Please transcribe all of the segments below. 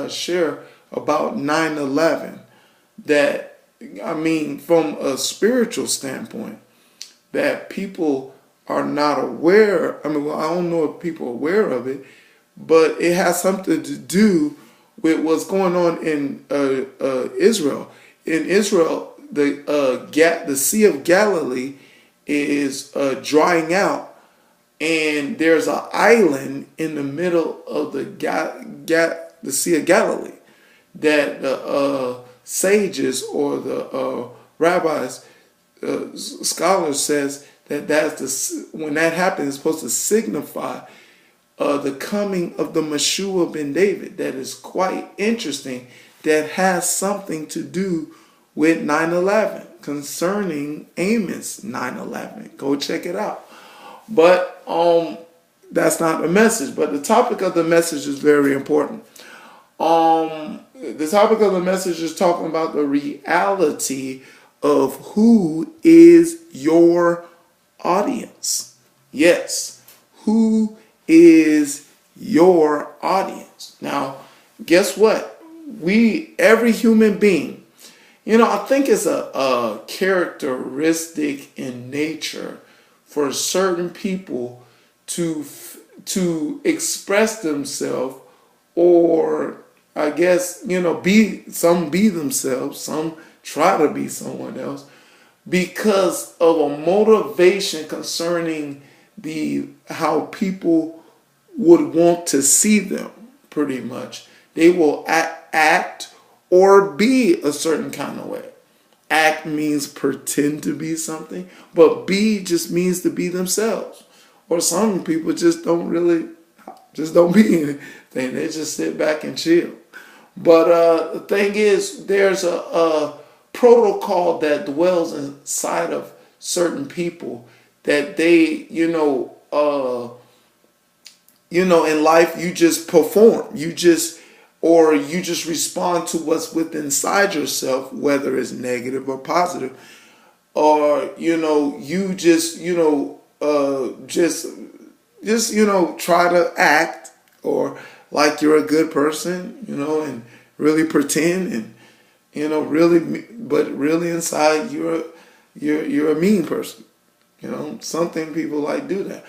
share about 9/11. That, I mean, from a spiritual standpoint, that people are not aware. I mean, well, I don't know if people are aware of it, but it has something to do with what's going on in Israel. In Israel, the Sea of Galilee is drying out, and there's an island in the middle of the Sea of Galilee that the sages or the rabbis, scholars says that when that happens, it's supposed to signify the coming of the Meshua ben David. That is quite interesting. That has something to do with 9/11, concerning Amos 9/11. Go check it out. But that's not the message. But the topic of the message is very important. The topic of the message is talking about the reality of who is your audience. Yes, who is your audience? Now, guess what? Every human being, I think it's a characteristic in nature for certain people to express themselves, or I guess, some be themselves, some try to be someone else, because of a motivation concerning how people would want to see them, pretty much. They will act or be a certain kind of way. Act means pretend to be something, but be just means to be themselves. Or some people just don't be anything. They just sit back and chill. But the thing is, there's a protocol that dwells inside of certain people that they, in life you just perform. You just respond to what's within inside yourself, whether it's negative or positive. Or, you just try to act or like you're a good person, and really pretend, and but really inside you're a mean person. Something people like do that.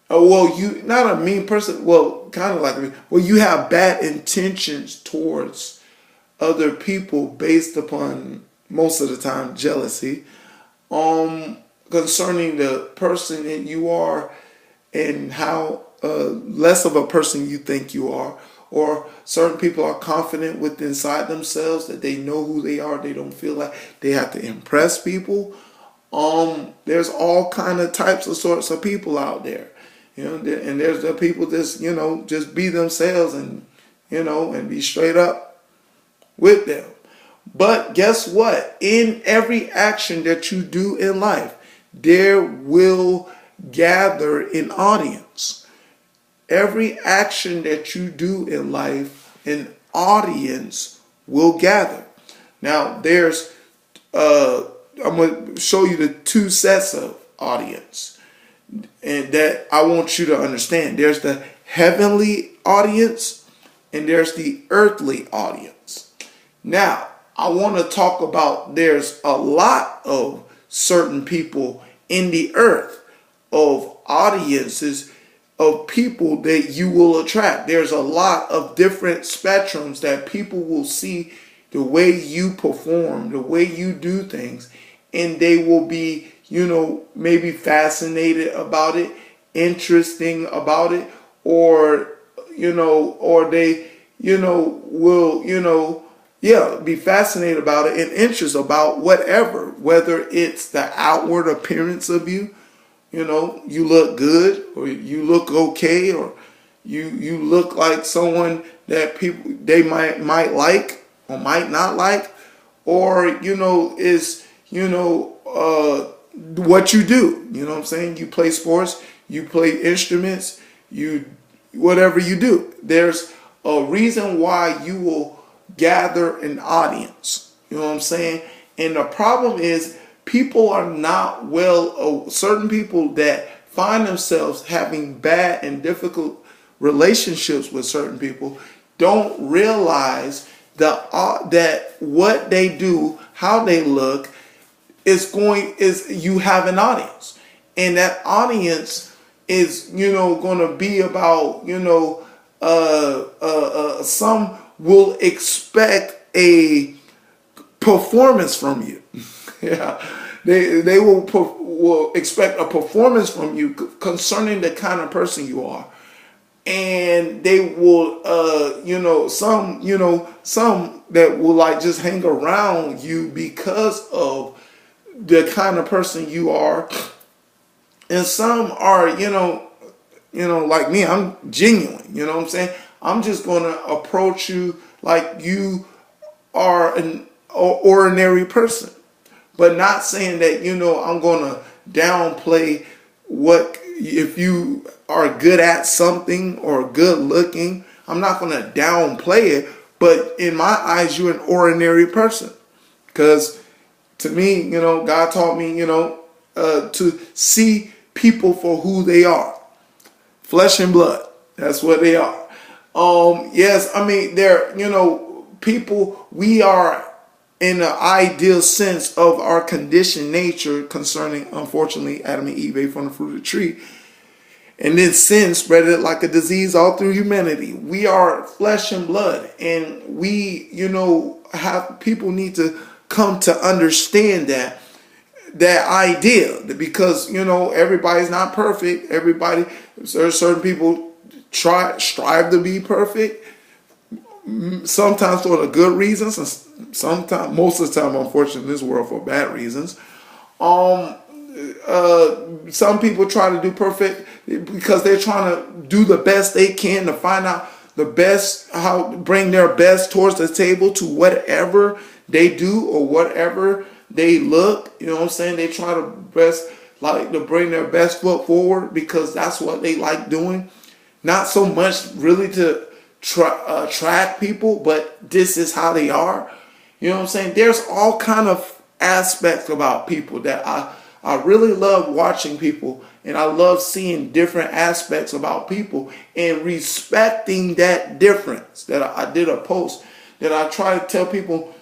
Well, you not a mean person. Well, kind of like me. Well, you have bad intentions towards other people based upon, most of the time, jealousy, concerning the person that you are and how less of a person you think you are. Or certain people are confident within inside themselves that they know who they are. They don't feel like they have to impress people. There's all kind of types of sorts of people out there. And there's the people just be themselves and be straight up with them. But guess what? In every action that you do in life, there will gather an audience. Every action that you do in life, an audience will gather. Now, I'm going to show you the two sets of audience, and that I want you to understand. There's the heavenly audience and there's the earthly audience. Now, I want to talk about, there's a lot of certain people in the earth, of audiences, of people that you will attract. There's a lot of different spectrums that people will see the way you perform, the way you do things, and they will be, maybe fascinated about it, interesting about it, or they, will, be fascinated about it and interest about whatever, whether it's the outward appearance of you, you look good, or you look okay, or you look like someone that they might like or might not like, or is what you do. What I'm saying? You play sports, you play instruments, whatever you do. There's a reason why you will gather an audience. You know what I'm saying? And the problem is, people are not certain people that find themselves having bad and difficult relationships with certain people, don't realize that what they do, how they look, is you have an audience, and that audience is going to be about some will expect a performance from you. Yeah, they will expect a performance from you concerning the kind of person you are. And they will, some that will like just hang around you because of the kind of person you are. And some are, like me, I'm genuine, you know what I'm saying? I'm just going to approach you like you are an ordinary person, but not saying that, I'm going to downplay if you are good at something or good looking. I'm not going to downplay it, but in my eyes, you're an ordinary person. Because to me, God taught me, to see people for who they are. Flesh and blood. That's what they are. Yes, I mean, they're, people, we are in the ideal sense of our conditioned nature concerning, unfortunately, Adam and Eve ate from the fruit of the tree. And then sin spread it like a disease all through humanity. We are flesh and blood. And we, people need to come to understand that idea. Because, everybody's not perfect. Certain people strive to be perfect. Sometimes for the good reasons, and sometimes, most of the time, unfortunately, in this world for bad reasons. Some people try to do perfect because they're trying to do the best they can to find out the best, how bring their best towards the table to whatever they do or whatever they look. You know what I'm saying? They try to bring their best foot forward because that's what they like doing. Not so much really to attract people, but this is how they are. You know what I'm saying? There's all kind of aspects about people that I really love watching people, and I love seeing different aspects about people and respecting that difference. That I did a post that I try to tell people,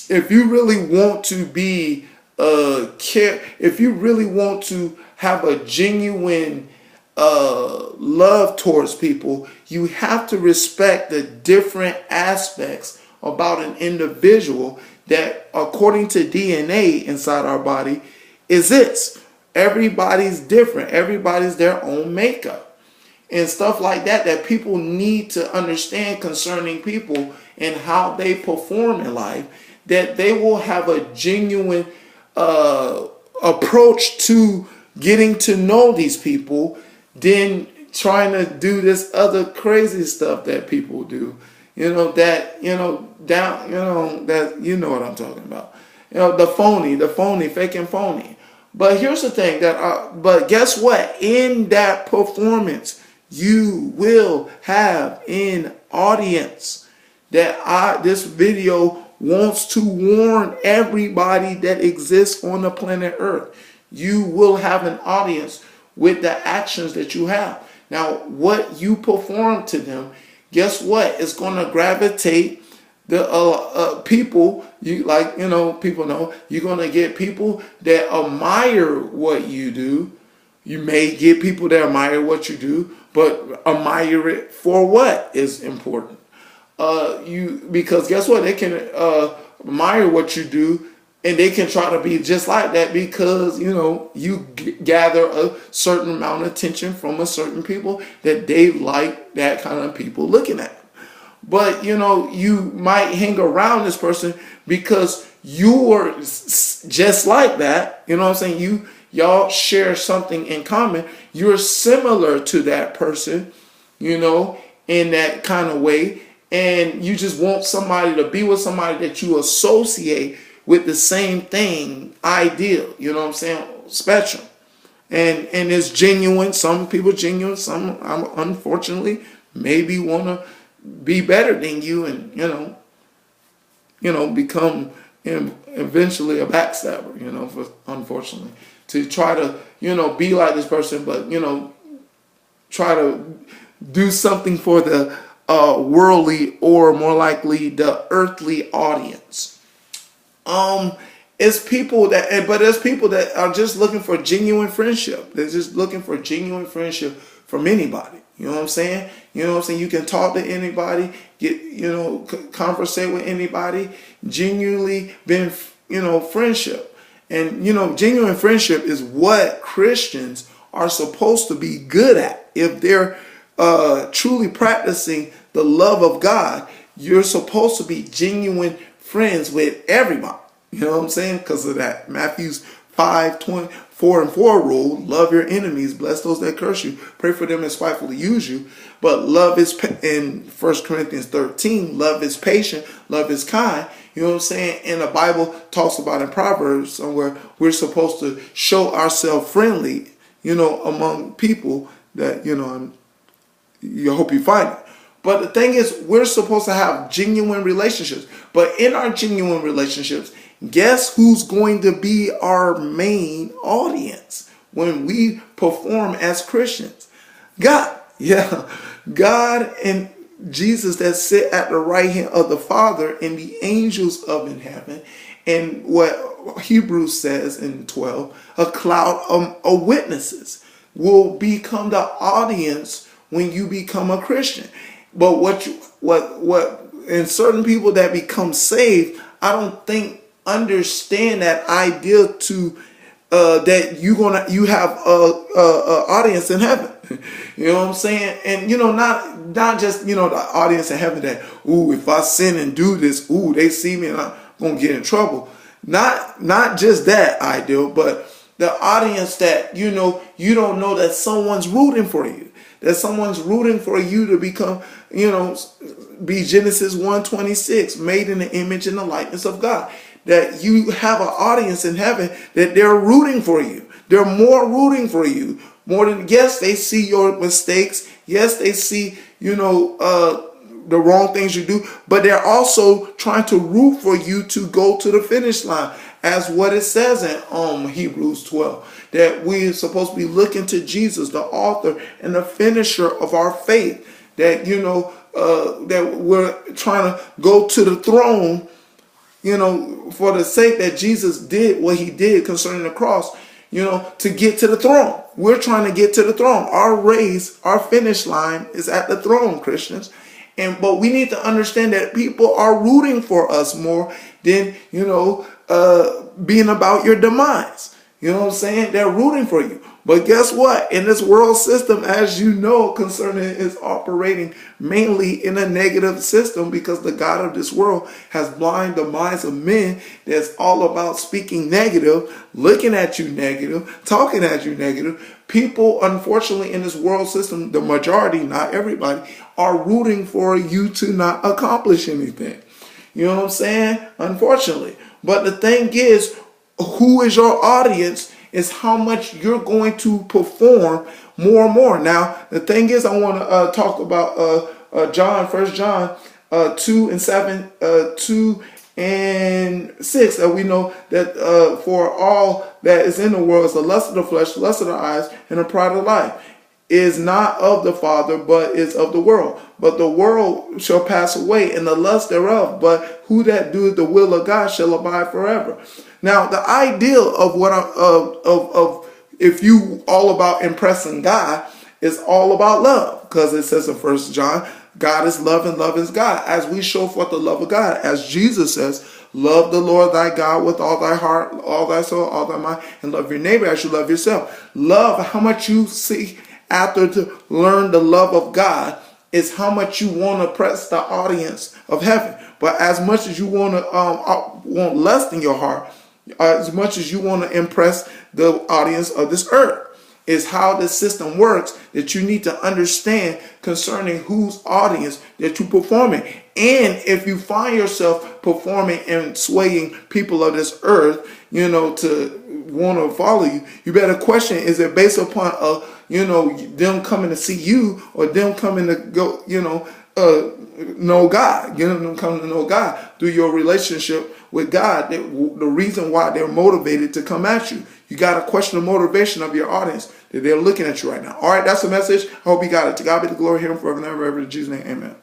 if you really want to be if you really want to have a genuine love towards people, you have to respect the different aspects about an individual that, according to DNA inside our body, exists. Everybody's different. Everybody's their own makeup and stuff like that people need to understand concerning people and how they perform in life, that they will have a genuine approach to getting to know these people than trying to do this other crazy stuff that people do. That you know what I'm talking about. The phony, fake and phony. But here's the thing but guess what? In that performance, you will have an audience. This video wants to warn everybody that exists on the planet Earth. You will have an audience with the actions that you have. Now, what you perform to them, guess what? It's going to gravitate the people. People know you're going to get people that admire what you do. You may get people that admire what you do, but admire it for what is important. Because guess what? They can admire what you do, and they can try to be just like that because, you gather a certain amount of attention from a certain people that they like that kind of people looking at. But, you might hang around this person because you're just like that. You know what I'm saying? Y'all share something in common. You're similar to that person, in that kind of way. And you just want somebody to be with somebody that you associate with the same thing, ideal, you know what I'm saying, spectrum. And it's genuine. Some people genuine, some unfortunately maybe want to be better than you and, become eventually a backstabber, unfortunately. To try to, be like this person, but, try to do something for the worldly, or more likely the earthly audience. It's people that, but there's people that are just looking for genuine friendship. They're just looking for genuine friendship from anybody. You know what I'm saying? You know what I'm saying? You can talk to anybody, conversate with anybody, genuinely been, friendship. And, genuine friendship is what Christians are supposed to be good at. If they're truly practicing the love of God, you're supposed to be genuine friends with everybody. You know what I'm saying? Because of that Matthew 5:24 rule: love your enemies, bless those that curse you, pray for them and spitefully use you. But love is, in 1 Corinthians 13, love is patient, love is kind. You know what I'm saying? And the Bible talks about in Proverbs somewhere we're supposed to show ourselves friendly, among people that, you hope you find it. But the thing is, we're supposed to have genuine relationships. But in our genuine relationships, guess who's going to be our main audience when we perform as Christians? God. Yeah. God and Jesus that sit at the right hand of the Father and the angels up in heaven. And what Hebrews says in 12, a cloud of witnesses will become the audience when you become a Christian. But what and certain people that become saved, I don't think understand that idea to that you have a audience in heaven. You know what I'm saying? And not just the audience in heaven that, ooh, if I sin and do this, ooh, they see me and I'm gonna get in trouble. Not just that ideal, but the audience that you don't know that someone's rooting for you. That someone's rooting for you to become, be Genesis 1:26, made in the image and the likeness of God. That you have an audience in heaven that they're rooting for you. They're more rooting for you. More than, yes, they see your mistakes. Yes, they see, the wrong things you do. But they're also trying to root for you to go to the finish line. As what it says in Hebrews 12. That we're supposed to be looking to Jesus, the author and the finisher of our faith. That, that we're trying to go to the throne, for the sake that Jesus did what he did concerning the cross, to get to the throne. We're trying to get to the throne. Our race, our finish line is at the throne, Christians. But we need to understand that people are rooting for us more than, being about your demise. You know what I'm saying? They're rooting for you. But guess what? In this world system, as you know, concerning is operating mainly in a negative system because the God of this world has blinded the minds of men that's all about speaking negative, looking at you negative, talking at you negative. People, unfortunately, in this world system, the majority, not everybody, are rooting for you to not accomplish anything. You know what I'm saying? Unfortunately. But the thing is, who is your audience is how much you're going to perform more and more. Now, the thing is, I want to talk about John, 1 John 2 and 7, 2 and 6, that we know that for all that is in the world is the lust of the flesh, the lust of the eyes, and the pride of life, is not of the Father, but is of the world. But the world shall pass away, and the lust thereof. But who that doeth the will of God shall abide forever. Now, the ideal of what of if you all about impressing God is all about love, because it says in 1 John, God is love and love is God. As we show forth the love of God, as Jesus says, love the Lord thy God with all thy heart, all thy soul, all thy mind, and love your neighbor as you love yourself. Love, how much you see after to learn the love of God is how much you want to press the audience of heaven. But as much as you want lust in your heart, as much as you want to impress the audience of this earth, is how the system works, that you need to understand concerning whose audience that you're performing. And if you find yourself performing and swaying people of this earth, to want to follow you, you better question, is it based upon them coming to see you, or them coming to go, know God, them coming to know God through your relationship with God, the reason why they're motivated to come at you. You got to question the motivation of your audience that they're looking at you right now. All right, that's the message. I hope you got it. To God be the glory, here and forever and ever. In Jesus' name, amen.